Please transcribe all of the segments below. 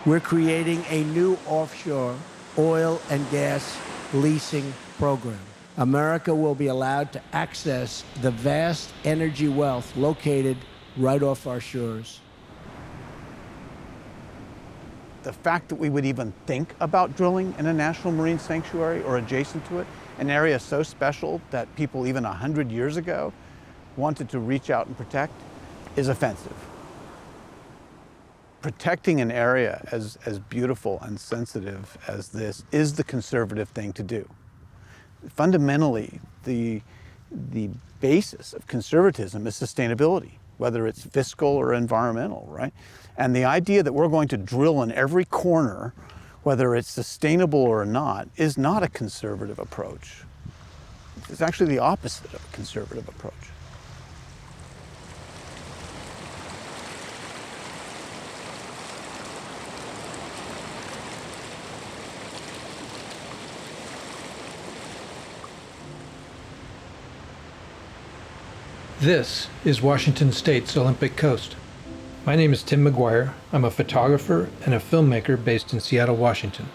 we're creating a new offshore oil and gas leasing program. America will be allowed to access the vast energy wealth located right off our shores. The fact that we would even think about drilling in a national marine sanctuary or adjacent to it, an area so special that people even 100 years ago wanted to reach out and protect, is offensive. Protecting an area as beautiful and sensitive as this is the conservative thing to do. Fundamentally, the basis of conservatism is sustainability, whether it's fiscal or environmental, right? And the idea that we're going to drill in every corner, whether it's sustainable or not, is not a conservative approach. It's actually the opposite of a conservative approach. This is Washington State's Olympic Coast. My name is Tim McGuire. I'm a photographer and a filmmaker based in Seattle, Washington.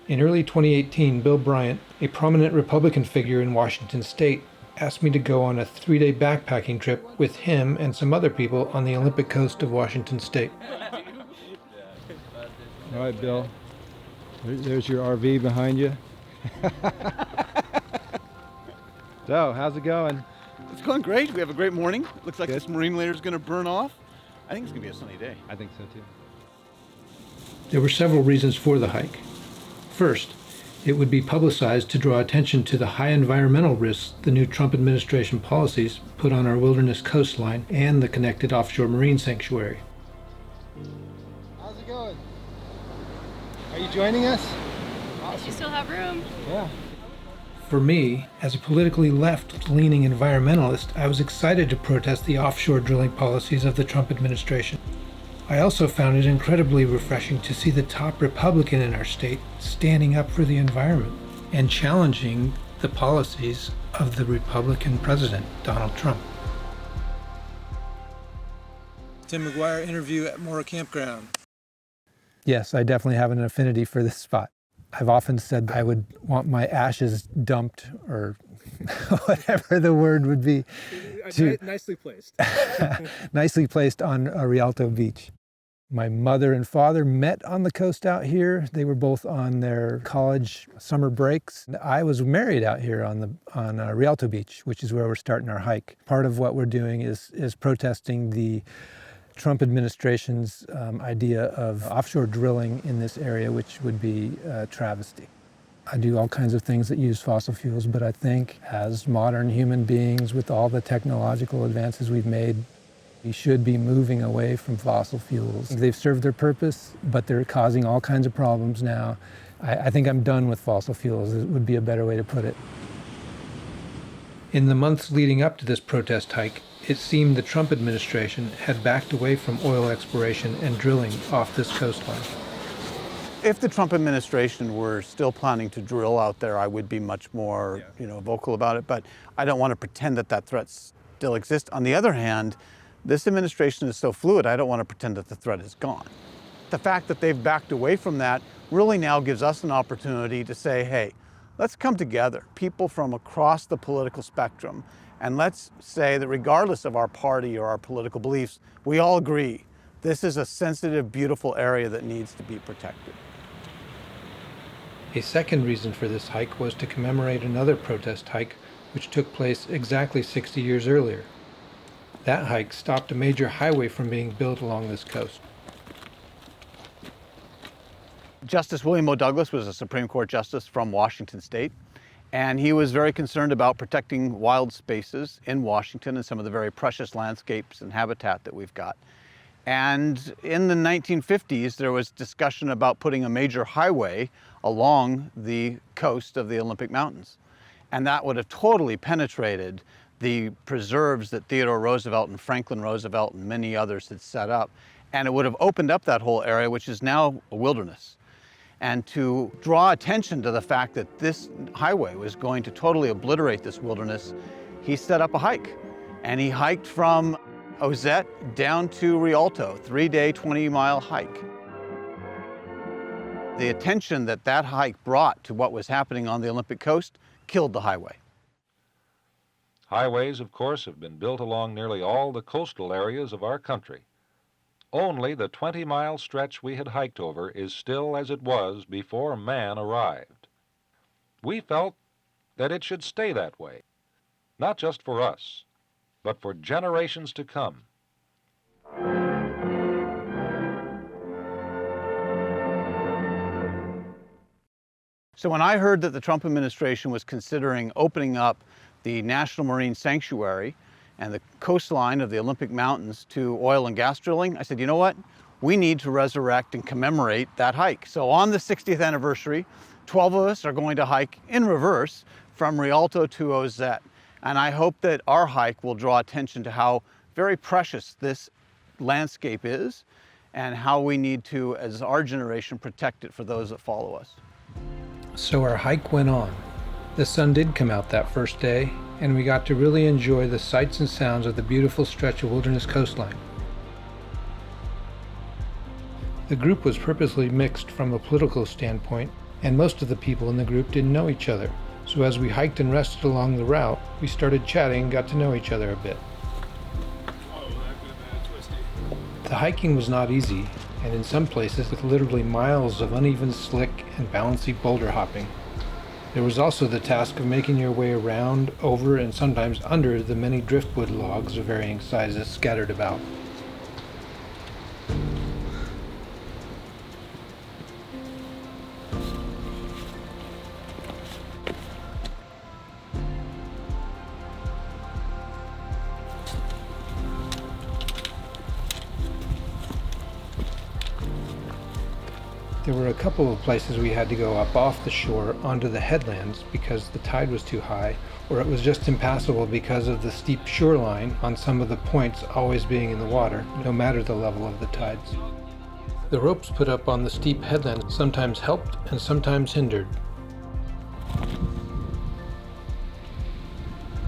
In early 2018, Bill Bryant, a prominent Republican figure in Washington State, asked me to go on a 3-day backpacking trip with him and some other people on the Olympic coast of Washington State. All right, Bill. There's your RV behind you. So, how's it going? It's going great. We have a great morning. Looks like this marine layer is going to burn off. I think it's going to be a sunny day. I think so too. There were several reasons for the hike. First, it would be publicized to draw attention to the high environmental risks the new Trump administration policies put on our wilderness coastline and the connected offshore marine sanctuary. How's it going? Are you joining us? You still have room. Yeah. For me, as a politically left-leaning environmentalist, I was excited to protest the offshore drilling policies of the Trump administration. I also found it incredibly refreshing to see the top Republican in our state standing up for the environment and challenging the policies of the Republican president, Donald Trump. Tim McGuire interview at Mora Campground. Yes, I definitely have an affinity for this spot. I've often said I would want my ashes dumped, or whatever the word would be. Nicely placed. Nicely placed on a Rialto beach. My mother and father met on the coast out here. They were both on their college summer breaks. I was married out here on Rialto Beach, which is where we're starting our hike. Part of what we're doing is protesting the Trump administration's idea of offshore drilling in this area, which would be a travesty. I do all kinds of things that use fossil fuels, but I think as modern human beings, with all the technological advances we've made, we should be moving away from fossil fuels. They've served their purpose, but they're causing all kinds of problems now. I think I'm done with fossil fuels. It would be a better way to put it. In the months leading up to this protest hike, it seemed the Trump administration had backed away from oil exploration and drilling off this coastline. If the Trump administration were still planning to drill out there, I would be much more, vocal about it. But I don't want to pretend that threat still exists. On the other hand, this administration is so fluid, I don't want to pretend that the threat is gone. The fact that they've backed away from that really now gives us an opportunity to say, hey, let's come together, people from across the political spectrum, and let's say that regardless of our party or our political beliefs, we all agree this is a sensitive, beautiful area that needs to be protected. A second reason for this hike was to commemorate another protest hike which took place exactly 60 years earlier. That hike stopped a major highway from being built along this coast. Justice William O. Douglas was a Supreme Court justice from Washington State, and he was very concerned about protecting wild spaces in Washington and some of the very precious landscapes and habitat that we've got. And in the 1950s, there was discussion about putting a major highway along the coast of the Olympic Mountains. And that would have totally penetrated the preserves that Theodore Roosevelt and Franklin Roosevelt and many others had set up. And it would have opened up that whole area, which is now a wilderness. And to draw attention to the fact that this highway was going to totally obliterate this wilderness, he set up a hike. And he hiked from Ozette down to Rialto, 3-day, 20-mile hike. The attention that that hike brought to what was happening on the Olympic coast killed the highway. Highways, of course, have been built along nearly all the coastal areas of our country. Only the 20-mile stretch we had hiked over is still as it was before man arrived. We felt that it should stay that way, not just for us, but for generations to come. So when I heard that the Trump administration was considering opening up the National Marine Sanctuary and the coastline of the Olympic Mountains to oil and gas drilling, I said, you know what? We need to resurrect and commemorate that hike. So on the 60th anniversary, 12 of us are going to hike in reverse from Rialto to Ozette. And I hope that our hike will draw attention to how very precious this landscape is and how we need to, as our generation, protect it for those that follow us. So our hike went on. The sun did come out that first day, and we got to really enjoy the sights and sounds of the beautiful stretch of wilderness coastline. The group was purposely mixed from a political standpoint, and most of the people in the group didn't know each other. So as we hiked and rested along the route, we started chatting and got to know each other a bit. The hiking was not easy, and in some places with literally miles of uneven, slick, and bouncy boulder hopping. There was also the task of making your way around, over, and sometimes under the many driftwood logs of varying sizes scattered about. There were a couple of places we had to go up off the shore onto the headlands because the tide was too high, or it was just impassable because of the steep shoreline on some of the points always being in the water, no matter the level of the tides. The ropes put up on the steep headland sometimes helped and sometimes hindered.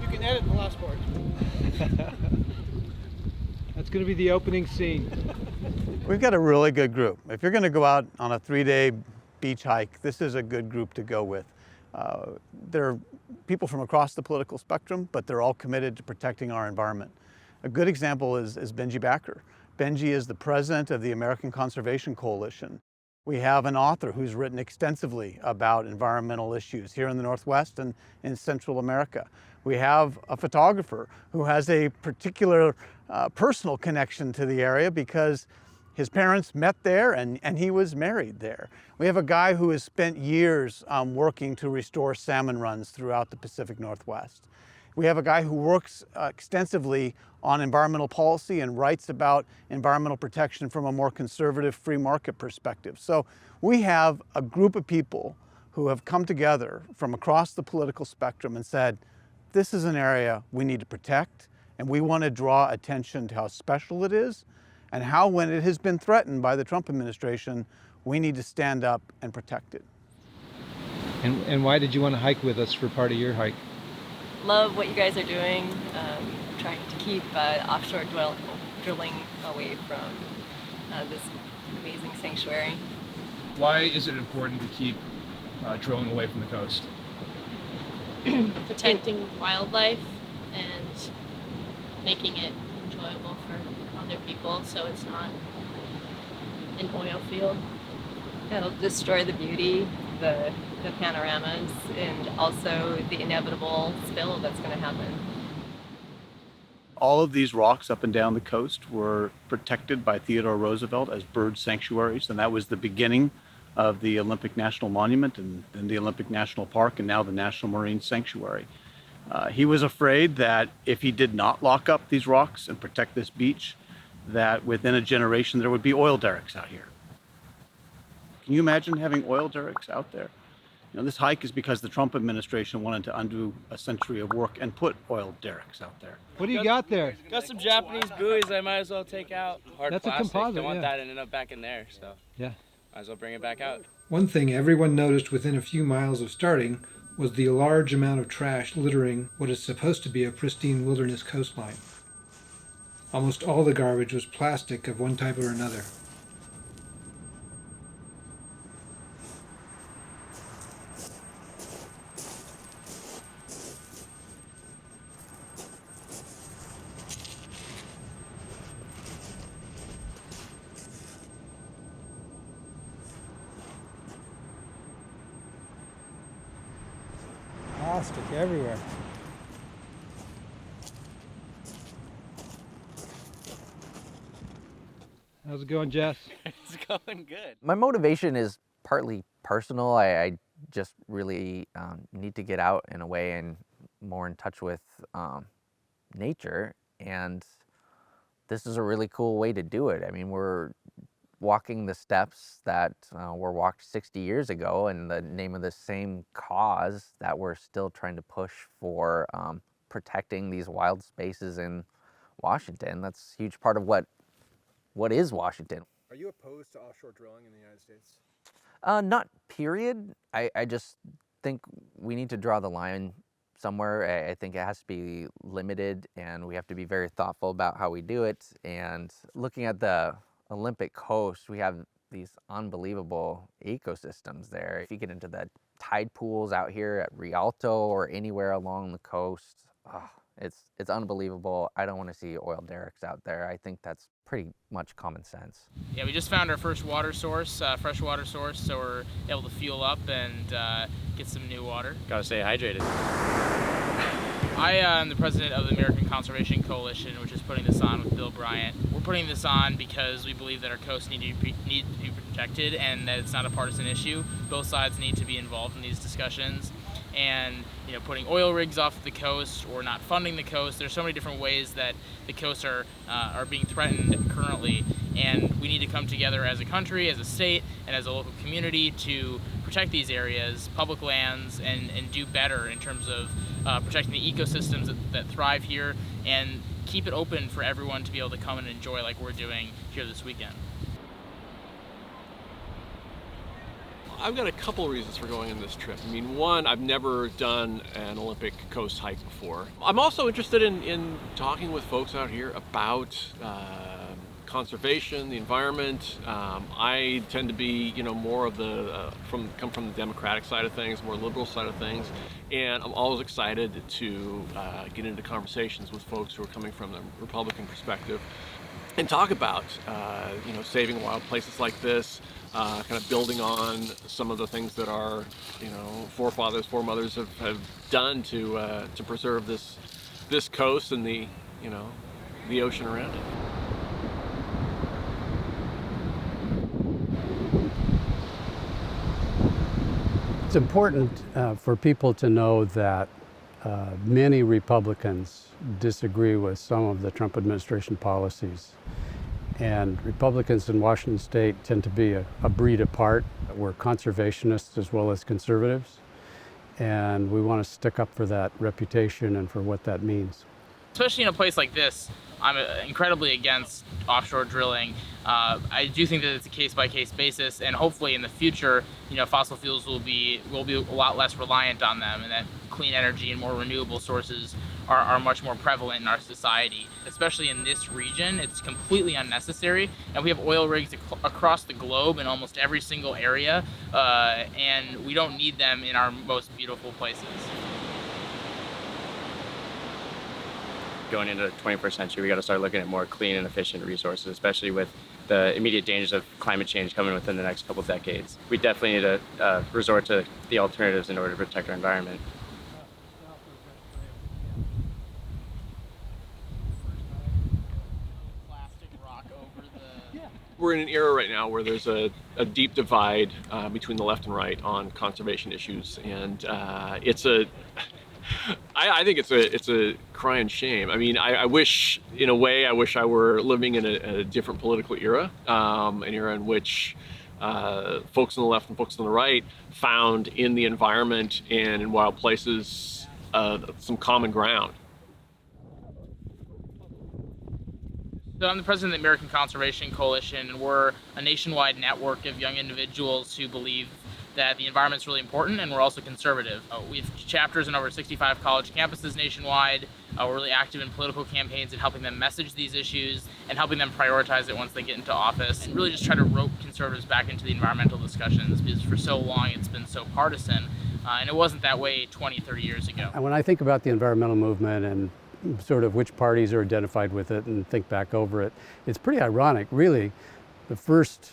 You can edit the last part. That's going to be the opening scene. We've got a really good group. If you're going to go out on a 3-day beach hike, this is a good group to go with. They're people from across the political spectrum, but they're all committed to protecting our environment. A good example is Benji Backer. Benji is the president of the American Conservation Coalition. We have an author who's written extensively about environmental issues here in the Northwest and in Central America. We have a photographer who has a particular personal connection to the area because his parents met there and he was married there. We have a guy who has spent years working to restore salmon runs throughout the Pacific Northwest. We have a guy who works extensively on environmental policy and writes about environmental protection from a more conservative free market perspective. So we have a group of people who have come together from across the political spectrum and said, this is an area we need to protect, and we want to draw attention to how special it is and how, when it has been threatened by the Trump administration, we need to stand up and protect it. And why did you want to hike with us for part of your hike? Love what you guys are doing, trying to keep offshore drilling away from this amazing sanctuary. Why is it important to keep drilling away from the coast? Protecting wildlife and making it enjoyable for other people so it's not an oil field. It'll destroy the beauty, the panoramas, and also the inevitable spill that's going to happen. All of these rocks up and down the coast were protected by Theodore Roosevelt as bird sanctuaries, and that was the beginning of the Olympic National Monument and then the Olympic National Park and now the National Marine Sanctuary. He was afraid that if he did not lock up these rocks and protect this beach, that within a generation there would be oil derricks out here. Can you imagine having oil derricks out there? You know, this hike is because the Trump administration wanted to undo a century of work and put oil derricks out there. What do you got there? Got some Japanese buoys I might as well take out. Hard That's plastic. a composite, Don't want yeah. that ending up back in there, so Yeah. might as well bring it back out. One thing everyone noticed within a few miles of starting was the large amount of trash littering what is supposed to be a pristine wilderness coastline. Almost all the garbage was plastic of one type or another. Plastic everywhere. How's it going, Jess? It's going good. My motivation is partly personal. I just really need to get out in a way and more in touch with nature, and this is a really cool way to do it. I mean, we're walking the steps that were walked 60 years ago in the name of the same cause that we're still trying to push for, protecting these wild spaces in Washington. That's a huge part of what is Washington. Are you opposed to offshore drilling in the United States? Not period. I just think we need to draw the line somewhere. I think it has to be limited, and we have to be very thoughtful about how we do it. And looking at the Olympic coast, we have these unbelievable ecosystems there. If you get into the tide pools out here at Rialto or anywhere along the coast, it's unbelievable. I don't want to see oil derricks out there. I think that's pretty much common sense. Yeah, we just found our first water source, fresh water source, so we're able to fuel up and get some new water. Gotta stay hydrated. I am the president of the American Conservation Coalition, which is putting this on with Bill Bryant. We're putting this on because we believe that our coasts need to be protected and that it's not a partisan issue. Both sides need to be involved in these discussions. And putting oil rigs off the coast or not funding the coast, there's so many different ways that the coasts are being threatened currently, and we need to come together as a country, as a state, and as a local community to protect these areas, public lands, and do better in terms of protecting the ecosystems that thrive here, and keep it open for everyone to be able to come and enjoy like we're doing here this weekend. I've got a couple reasons for going on this trip. I mean, one, I've never done an Olympic coast hike before. I'm also interested in talking with folks out here about conservation, the environment. I tend to be, more of the come from the Democratic side of things, more liberal side of things, and I'm always excited to get into conversations with folks who are coming from the Republican perspective and talk about, saving wild places like this. Kind of building on some of the things that our, foremothers have done to preserve this coast and the ocean around it. It's important for people to know that many Republicans disagree with some of the Trump administration policies. And Republicans in Washington State tend to be a breed apart. We're conservationists as well as conservatives. And we want to stick up for that reputation and for what that means. Especially in a place like this, I'm incredibly against offshore drilling. I do think that it's a case-by-case basis, and hopefully in the future, fossil fuels will be a lot less reliant on them, and that clean energy and more renewable sources are much more prevalent in our society. Especially in this region, it's completely unnecessary, and we have oil rigs across the globe in almost every single area, and we don't need them in our most beautiful places. Going into the 21st century, we got to start looking at more clean and efficient resources, especially with the immediate dangers of climate change coming within the next couple decades. We definitely need to resort to the alternatives in order to protect our environment. We're in an era right now where there's a deep divide between the left and right on conservation issues, and I think it's a crying shame. I mean, I wish, in a way, I were living in a different political era, an era in which folks on the left and folks on the right found in the environment and in wild places some common ground. So I'm the president of the American Conservation Coalition, and we're a nationwide network of young individuals who believe that the environment's really important, and we're also conservative. We have chapters in over 65 college campuses nationwide. We're really active in political campaigns and helping them message these issues and helping them prioritize it once they get into office, and really just try to rope conservatives back into the environmental discussions, because for so long it's been so partisan, and it wasn't that way 20, 30 years ago. And when I think about the environmental movement and sort of which parties are identified with it and think back over it, it's pretty ironic, really. The first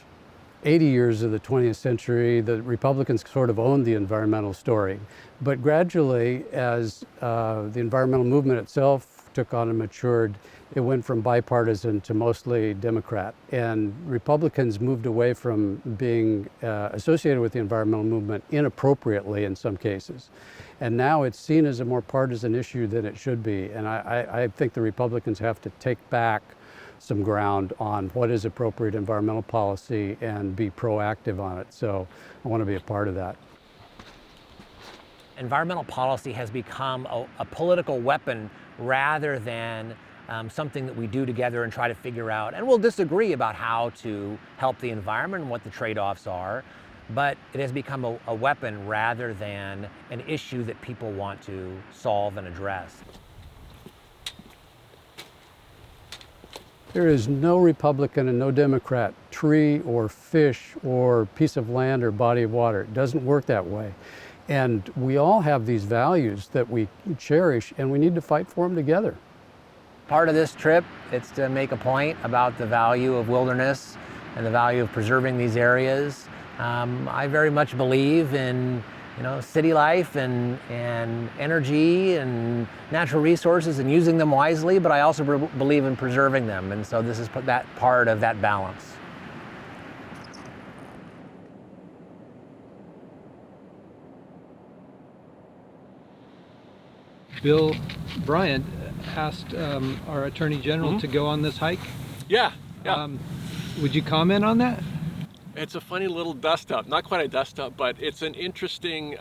80 years of the 20th century, the Republicans sort of owned the environmental story. But gradually, as the environmental movement itself took on and matured, it went from bipartisan to mostly Democrat. And Republicans moved away from being associated with the environmental movement inappropriately in some cases. And now it's seen as a more partisan issue than it should be. And I think the Republicans have to take back some ground on what is appropriate environmental policy and be proactive on it. So I want to be a part of that. Environmental policy has become a political weapon rather than something that we do together and try to figure out. And we'll disagree about how to help the environment and what the trade-offs are, but it has become a weapon rather than an issue that people want to solve and address. There is no Republican and no Democrat tree or fish or piece of land or body of water. It doesn't work that way. And we all have these values that we cherish, and we need to fight for them together. Part of this trip, it's to make a point about the value of wilderness and the value of preserving these areas. I very much believe in city life and energy and natural resources and using them wisely, but I also believe in preserving them. And so this is that part of that balance. Bill Bryant asked our Attorney General to go on this hike. Yeah. Would you comment on that? It's a funny little dust-up. Not quite a dust-up, but it's an interesting...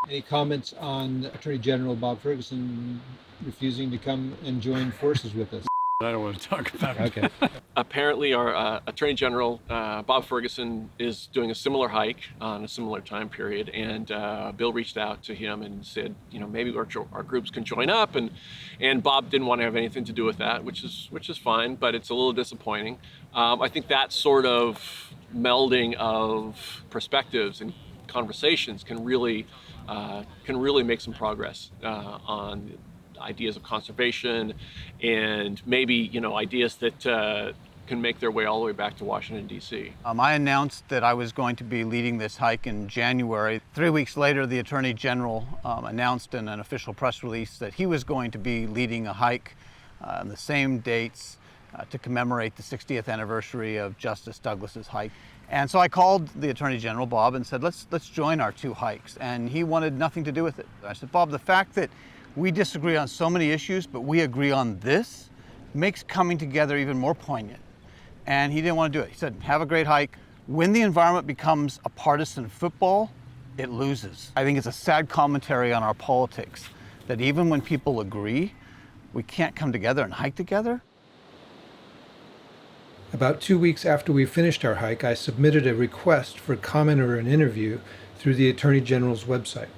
Any comments on Attorney General Bob Ferguson refusing to come and join forces with us? I don't want to talk about it. Okay. Apparently our Attorney General, Bob Ferguson, is doing a similar hike on a similar time period, and Bill reached out to him and said, maybe our groups can join up, and Bob didn't want to have anything to do with that, which is fine, but it's a little disappointing. I think that sort of melding of perspectives and conversations can really make some progress on ideas of conservation and maybe ideas that can make their way all the way back to Washington, D.C. I announced that I was going to be leading this hike in January. 3 weeks later, the Attorney General announced in an official press release that he was going to be leading a hike on the same dates to commemorate the 60th anniversary of Justice Douglas's hike. And so I called the Attorney General, Bob, and said, let's join our two hikes. And he wanted nothing to do with it. I said, Bob, the fact that we disagree on so many issues, but we agree on this makes coming together even more poignant. And he didn't want to do it. He said, have a great hike. When the environment becomes a partisan football, it loses. I think it's a sad commentary on our politics that even when people agree, we can't come together and hike together. About 2 weeks after we finished our hike, I submitted a request for comment or an interview through the Attorney General's website.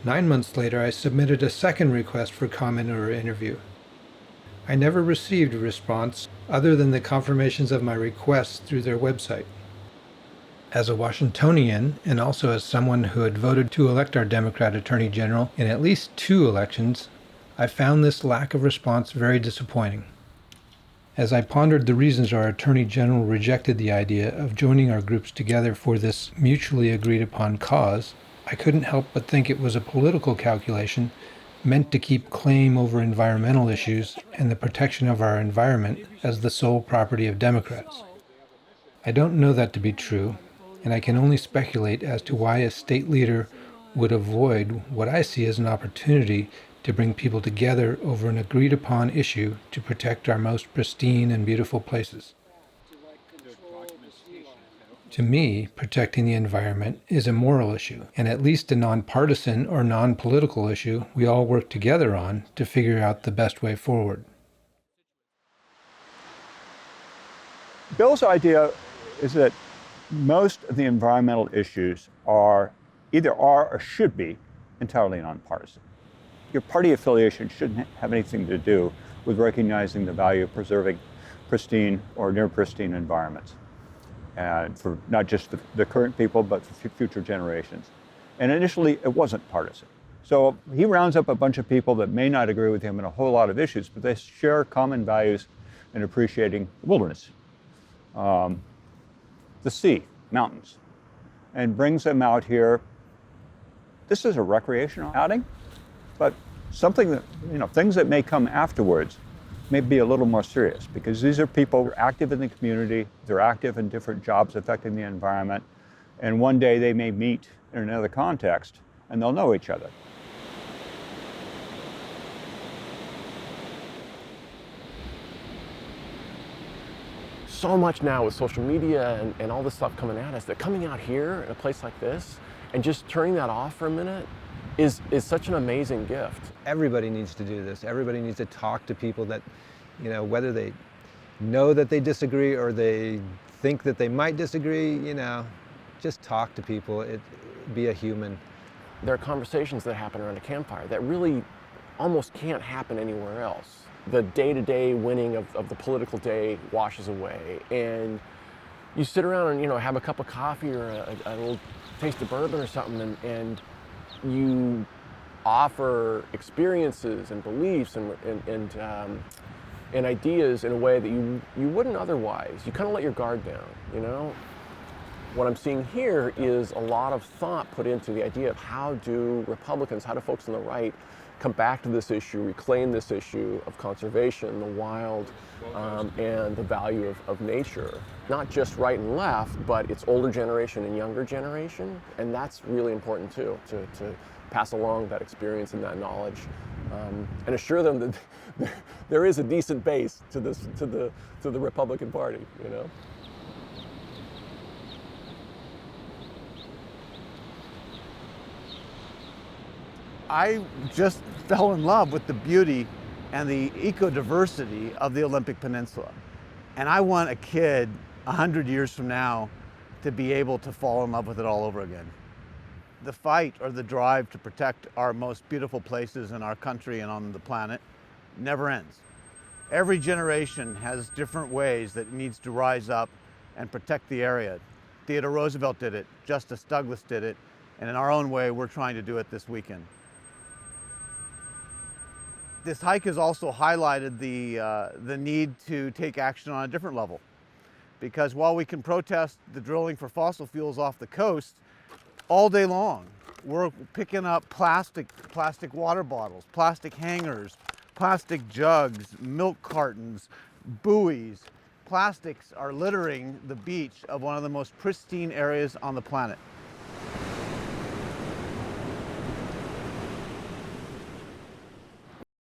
9 months later, I submitted a second request for comment or interview. I never received a response other than the confirmations of my requests through their website. As a Washingtonian, and also as someone who had voted to elect our Democrat Attorney General in at least 2 elections, I found this lack of response very disappointing. As I pondered the reasons our Attorney General rejected the idea of joining our groups together for this mutually agreed upon cause, I couldn't help but think it was a political calculation meant to keep claim over environmental issues and the protection of our environment as the sole property of Democrats. I don't know that to be true, and I can only speculate as to why a state leader would avoid what I see as an opportunity to bring people together over an agreed-upon issue to protect our most pristine and beautiful places. To me, protecting the environment is a moral issue, and at least a nonpartisan or non-political issue we all work together on to figure out the best way forward. Bill's idea is that most of the environmental issues either are or should be entirely nonpartisan. your party affiliation shouldn't have anything to do with recognizing the value of preserving pristine or near pristine environments, and for not just the current people, but for future generations. And initially, it wasn't partisan. So he rounds up a bunch of people that may not agree with him in a whole lot of issues, but they share common values in appreciating the wilderness, the sea, mountains, and brings them out here. This is a recreational outing, but something that, things that may come afterwards may be a little more serious, because these are people who are active in the community, they're active in different jobs affecting the environment, and one day they may meet in another context and they'll know each other. So much now with social media and all this stuff coming at us, that coming out here in a place like this and just turning that off for a minute is such an amazing gift. Everybody needs to do this. Everybody needs to talk to people that, whether they know that they disagree or they think that they might disagree, just talk to people. Be a human. There are conversations that happen around a campfire that really almost can't happen anywhere else. The day-to-day winning of the political day washes away, and you sit around and have a cup of coffee or a little taste of bourbon or something, and you offer experiences and beliefs and ideas in a way that you wouldn't otherwise. You kind of let your guard down, What I'm seeing here is a lot of thought put into the idea of how do Republicans, how do folks on the right come back to this issue, reclaim this issue of conservation, the wild, and the value of nature. Not just right and left, but it's older generation and younger generation, and that's really important too, to pass along that experience and that knowledge, and assure them that there is a decent base to the Republican Party, I just fell in love with the beauty and the eco-diversity of the Olympic Peninsula. And I want a kid 100 years from now to be able to fall in love with it all over again. The fight or the drive to protect our most beautiful places in our country and on the planet never ends. Every generation has different ways that it needs to rise up and protect the area. Theodore Roosevelt did it, Justice Douglas did it, and in our own way, we're trying to do it this weekend. This hike has also highlighted the need to take action on a different level. Because while we can protest the drilling for fossil fuels off the coast all day long, we're picking up plastic water bottles, plastic hangers, plastic jugs, milk cartons, buoys. Plastics are littering the beach of one of the most pristine areas on the planet.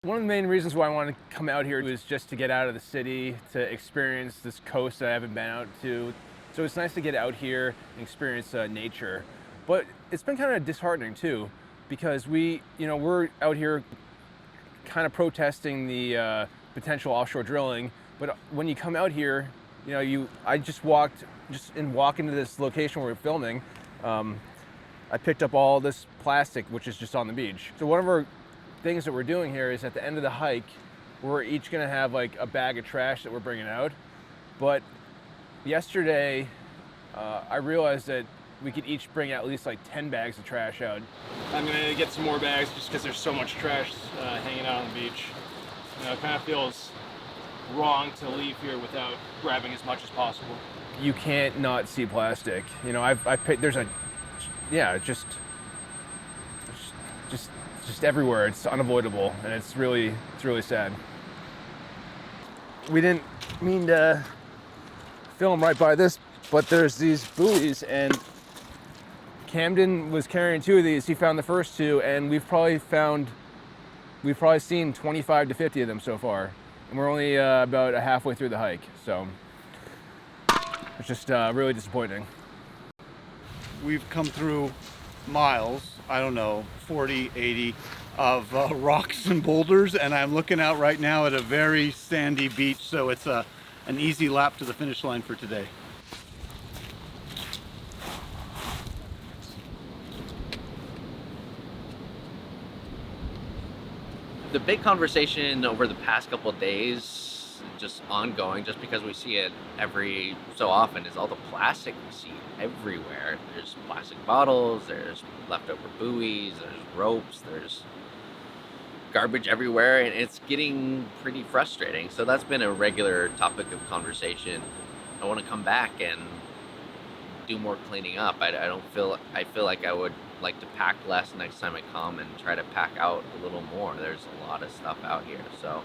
One of the main reasons why I wanted to come out here was just to get out of the city, to experience this coast that I haven't been out to. So it's nice to get out here and experience nature. But it's been kind of disheartening too, because we're out here kind of protesting the potential offshore drilling. But when you come out here, I just walk into this location where we're filming. I picked up all this plastic, which is just on the beach. So one of our things that we're doing here is at the end of the hike, we're each gonna have like a bag of trash that we're bringing out. But yesterday, I realized that we could each bring at least like 10 bags of trash out. I'm gonna get some more bags just because there's so much trash hanging out on the beach. It kind of feels wrong to leave here without grabbing as much as possible. You can't not see plastic. I've picked, just everywhere. It's unavoidable, and it's really sad. We didn't mean to film right by this, but there's these buoys, and Camden was carrying 2 of these. He found the first 2, and we've probably seen 25 to 50 of them so far, and we're only about halfway through the hike, so it's just really disappointing. We've come through miles, 40, 80 of rocks and boulders, and I'm looking out right now at a very sandy beach, so it's an easy lap to the finish line for today. The big conversation over the past couple of days, just ongoing, just because we see it every so often, is all the plastic we see everywhere. There's plastic bottles, there's leftover buoys, there's ropes, there's garbage everywhere, and it's getting pretty frustrating. So that's been a regular topic of conversation. I want to come back and do more cleaning up. I feel like I would like to pack less next time I come and try to pack out a little more. There's a lot of stuff out here. So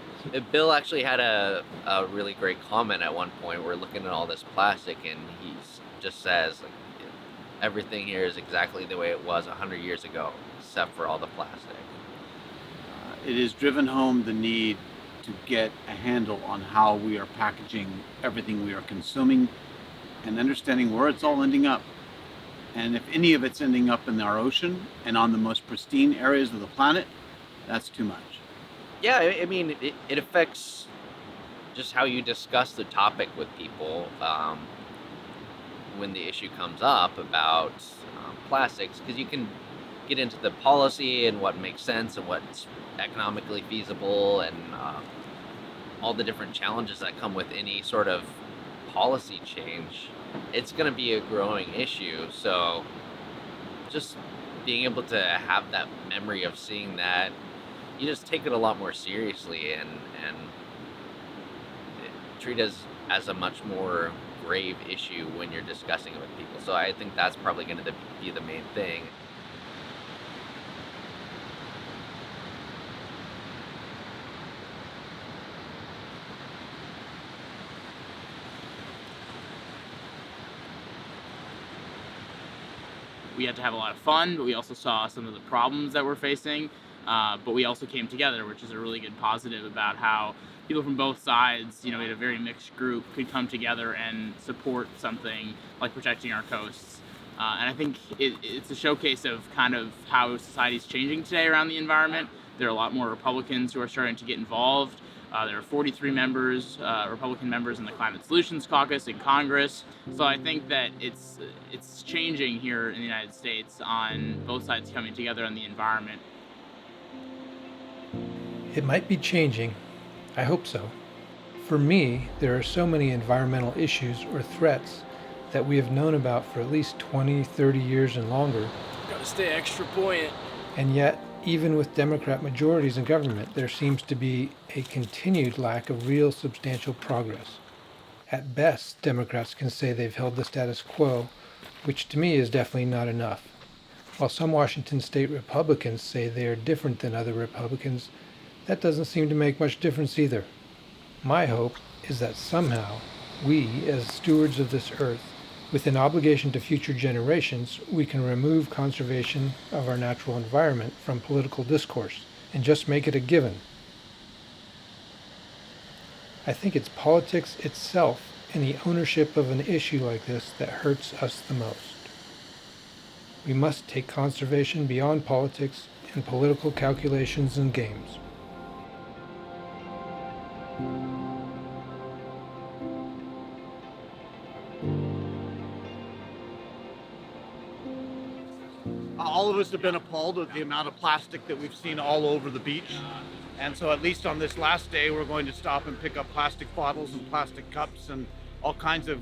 Bill actually had a really great comment at one point. We're looking at all this plastic, and he just says, like, everything here is exactly the way it was 100 years ago, except for all the plastic. It has driven home the need to get a handle on how we are packaging everything we are consuming and understanding where it's all ending up. And if any of it's ending up in our ocean and on the most pristine areas of the planet, that's too much. Yeah, I mean, it affects just how you discuss the topic with people when the issue comes up about plastics, because you can get into the policy and what makes sense and what's economically feasible and all the different challenges that come with any sort of policy change. It's going to be a growing issue, so just being able to have that memory of seeing that, you just take it a lot more seriously and treat it as a much more grave issue when you're discussing it with people. So I think that's probably going to be the main thing. We had to have a lot of fun, but we also saw some of the problems that we're facing. But we also came together, which is a really good positive about how people from both sides, we had a very mixed group, could come together and support something like protecting our coasts. And I think it's a showcase of kind of how society's changing today around the environment. There are a lot more Republicans who are starting to get involved. There are 43 members, Republican members in the Climate Solutions Caucus in Congress. So I think that it's changing here in the United States on both sides coming together on the environment. It might be changing. I hope so. For me, there are so many environmental issues or threats that we have known about for at least 20, 30 years and longer. Gotta stay extra buoyant. And yet, even with Democrat majorities in government, there seems to be a continued lack of real substantial progress. At best, Democrats can say they've held the status quo, which to me is definitely not enough. While some Washington state Republicans say they are different than other Republicans, that doesn't seem to make much difference either. My hope is that somehow we, as stewards of this earth, with an obligation to future generations, we can remove conservation of our natural environment from political discourse and just make it a given. I think it's politics itself and the ownership of an issue like this that hurts us the most. We must take conservation beyond politics and political calculations and games. All of us have been appalled at the amount of plastic that we've seen all over the beach. And so at least on this last day, we're going to stop and pick up plastic bottles and plastic cups and all kinds of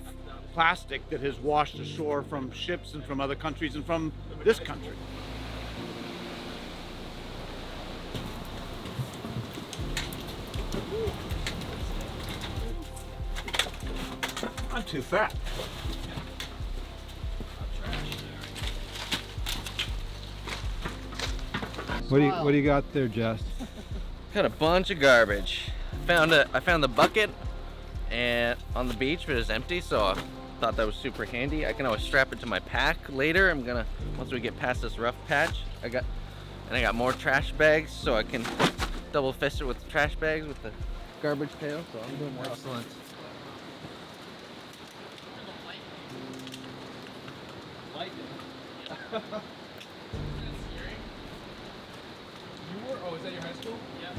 plastic that has washed ashore from ships and from other countries and from this country. I'm too fat. What do you got there, Jess? Got a bunch of garbage. I found the bucket and on the beach, but it was empty, so I thought that was super handy. I can always strap it to my pack later. Once we get past this rough patch, I got more trash bags, so I can double fist it with the trash bags with the garbage pail. So I'm doing excellent. Oh, is that your high school? Yeah.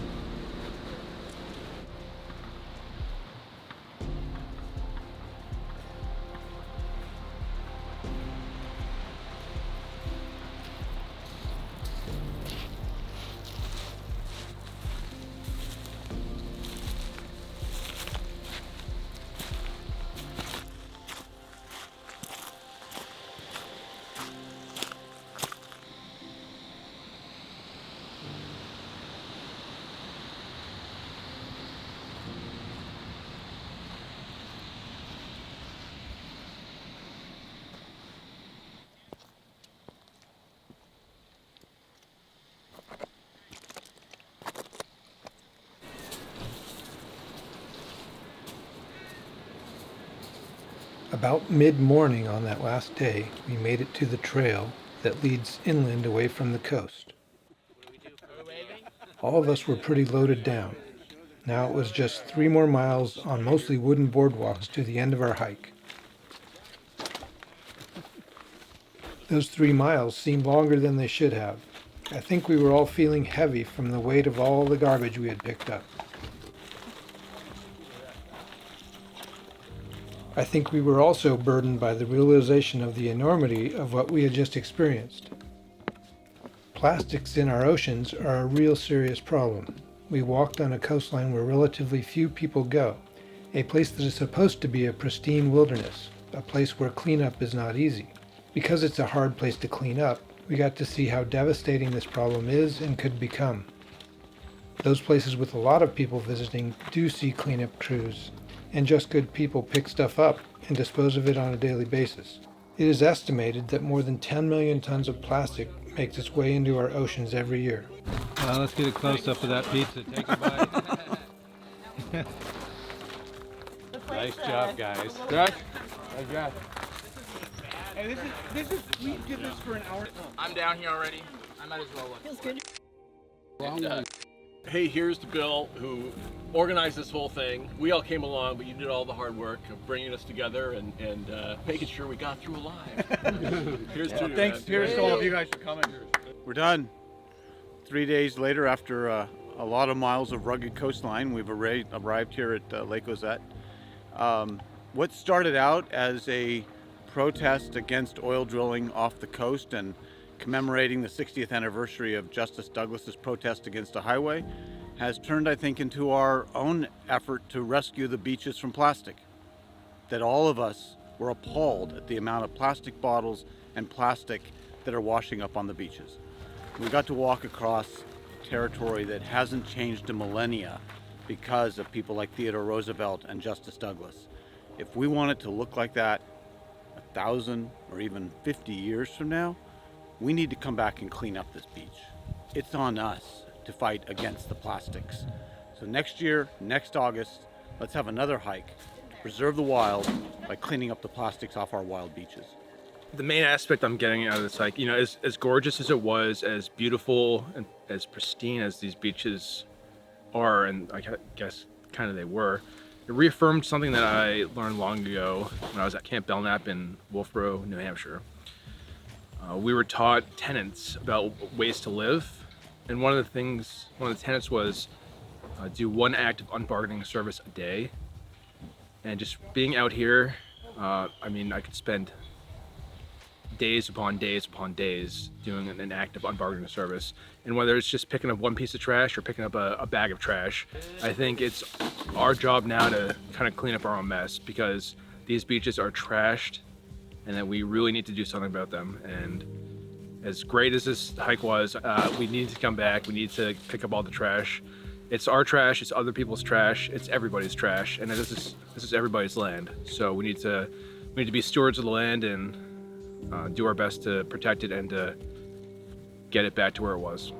About mid-morning on that last day, we made it to the trail that leads inland away from the coast. All of us were pretty loaded down. Now it was just 3 more miles on mostly wooden boardwalks to the end of our hike. Those 3 miles seemed longer than they should have. I think we were all feeling heavy from the weight of all the garbage we had picked up. I think we were also burdened by the realization of the enormity of what we had just experienced. Plastics in our oceans are a real serious problem. We walked on a coastline where relatively few people go, a place that is supposed to be a pristine wilderness, a place where cleanup is not easy. Because it's a hard place to clean up, we got to see how devastating this problem is and could become. Those places with a lot of people visiting do see cleanup crews, and just good people pick stuff up and dispose of it on a daily basis. It is estimated that more than 10 million tons of plastic makes its way into our oceans every year. Let's get a close-up of that pizza. Take a bite. Nice job, guys. Jack? Hey, we did this for an hour. I'm down here already. I might as well look. Feels good. Hey, here's the Bill who organized this whole thing. We all came along, but you did all the hard work of bringing us together and making sure we got through alive. Here's to you. Thanks to all of you guys for coming. We're done. 3 days later, after a lot of miles of rugged coastline, we've arrived here at Lake Ozette. What started out as a protest against oil drilling off the coast and commemorating the 60th anniversary of Justice Douglas's protest against a highway has turned, I think, into our own effort to rescue the beaches from plastic. That all of us were appalled at the amount of plastic bottles and plastic that are washing up on the beaches. We got to walk across territory that hasn't changed in millennia because of people like Theodore Roosevelt and Justice Douglas. If we want it to look like that 1,000 or even 50 years from now, we need to come back and clean up this beach. It's on us to fight against the plastics. So next year, next August, let's have another hike to preserve the wild by cleaning up the plastics off our wild beaches. The main aspect I'm getting out of this hike, as gorgeous as it was, as beautiful and as pristine as these beaches are, and I guess kind of they were, it reaffirmed something that I learned long ago when I was at Camp Belknap in Wolfboro, New Hampshire. We were taught tenets about ways to live, and one of the tenets was do one act of unbargaining service a day. And just being out here, I could spend days upon days upon days doing an act of unbargaining service. And whether it's just picking up one piece of trash or picking up a bag of trash, I think it's our job now to kind of clean up our own mess, because these beaches are trashed and that we really need to do something about them. And as great as this hike was, we need to come back. We need to pick up all the trash. It's our trash, it's other people's trash, it's everybody's trash, and this is everybody's land. So we need to be stewards of the land and do our best to protect it and to get it back to where it was.